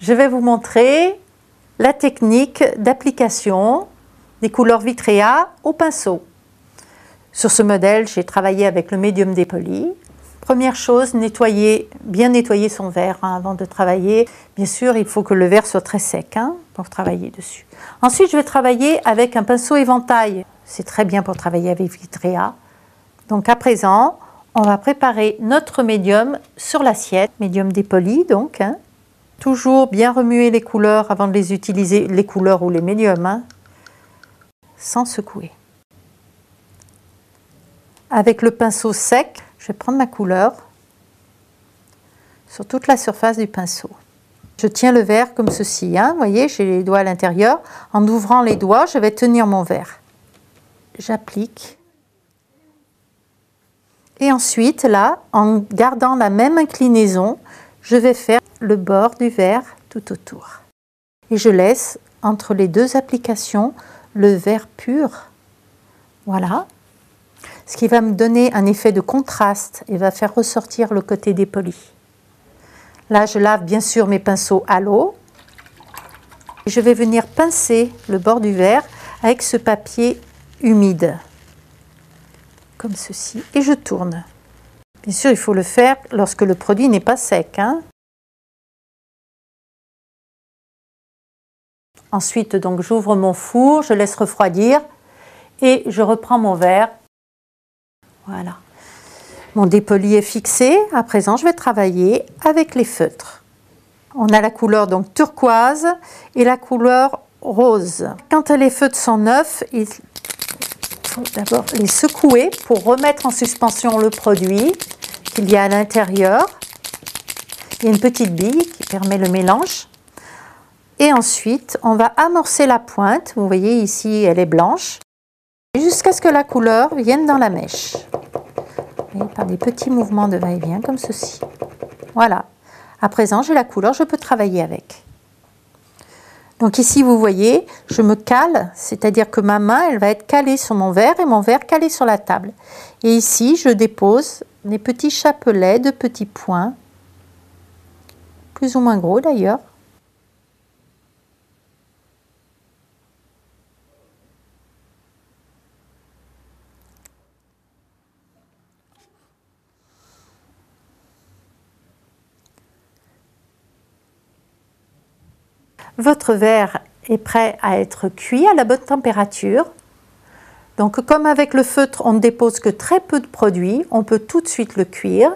Je vais vous montrer la technique d'application des couleurs Vitrea au pinceau. Sur ce modèle, j'ai travaillé avec le médium dépoli. Première chose, bien nettoyer son verre avant de travailler. Bien sûr, il faut que le verre soit très sec pour travailler dessus. Ensuite, je vais travailler avec un pinceau éventail. C'est très bien pour travailler avec Vitrea. Donc à présent, on va préparer notre médium sur l'assiette. Médium dépoli donc. Toujours bien remuer les couleurs avant de les utiliser, les couleurs ou les médiums, sans secouer. Avec le pinceau sec, je vais prendre ma couleur sur toute la surface du pinceau. Je tiens le verre comme ceci, vous voyez, j'ai les doigts à l'intérieur. En ouvrant les doigts, je vais tenir mon verre. J'applique. Et ensuite, là, en gardant la même inclinaison, je vais faire le bord du verre tout autour. Et je laisse entre les deux applications le verre pur. Voilà. Ce qui va me donner un effet de contraste et va faire ressortir le côté dépoli. Là, je lave bien sûr mes pinceaux à l'eau. Je vais venir pincer le bord du verre avec ce papier humide, comme ceci, et je tourne. Bien sûr, il faut le faire lorsque le produit n'est pas sec. Ensuite, donc, j'ouvre mon four, je laisse refroidir et je reprends mon verre. Voilà. Mon dépoli est fixé. À présent, je vais travailler avec les feutres. On a la couleur donc turquoise et la couleur rose. Quand les feutres sont neufs, il faut d'abord les secouer pour remettre en suspension le produit qu'il y a à l'intérieur. Il y a une petite bille qui permet le mélange. Et ensuite, on va amorcer la pointe. Vous voyez ici, elle est blanche. Jusqu'à ce que la couleur vienne dans la mèche. Et par des petits mouvements de va-et-vient comme ceci. Voilà. À présent, j'ai la couleur, je peux travailler avec. Donc ici, vous voyez, je me cale, c'est-à-dire que ma main, elle va être calée sur mon verre et mon verre calé sur la table. Et ici, je dépose des petits chapelets de petits points, plus ou moins gros d'ailleurs. Votre verre est prêt à être cuit à la bonne température. Donc comme avec le feutre, on ne dépose que très peu de produit, on peut tout de suite le cuire.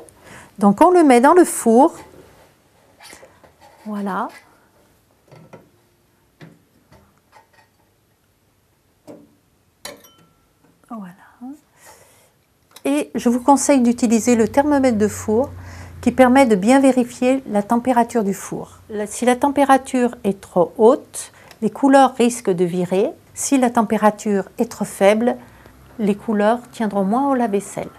Donc on le met dans le four. Voilà. Voilà. Et je vous conseille d'utiliser le thermomètre de four qui permet de bien vérifier la température du four. Si la température est trop haute, les couleurs risquent de virer. Si la température est trop faible, les couleurs tiendront moins au lave-vaisselle.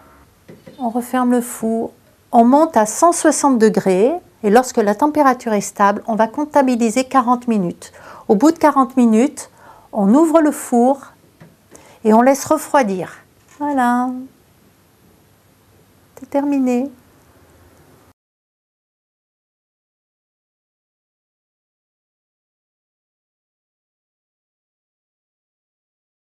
On referme le four, on monte à 160 degrés et lorsque la température est stable, on va comptabiliser 40 minutes. Au bout de 40 minutes, on ouvre le four et on laisse refroidir. Voilà, c'est terminé.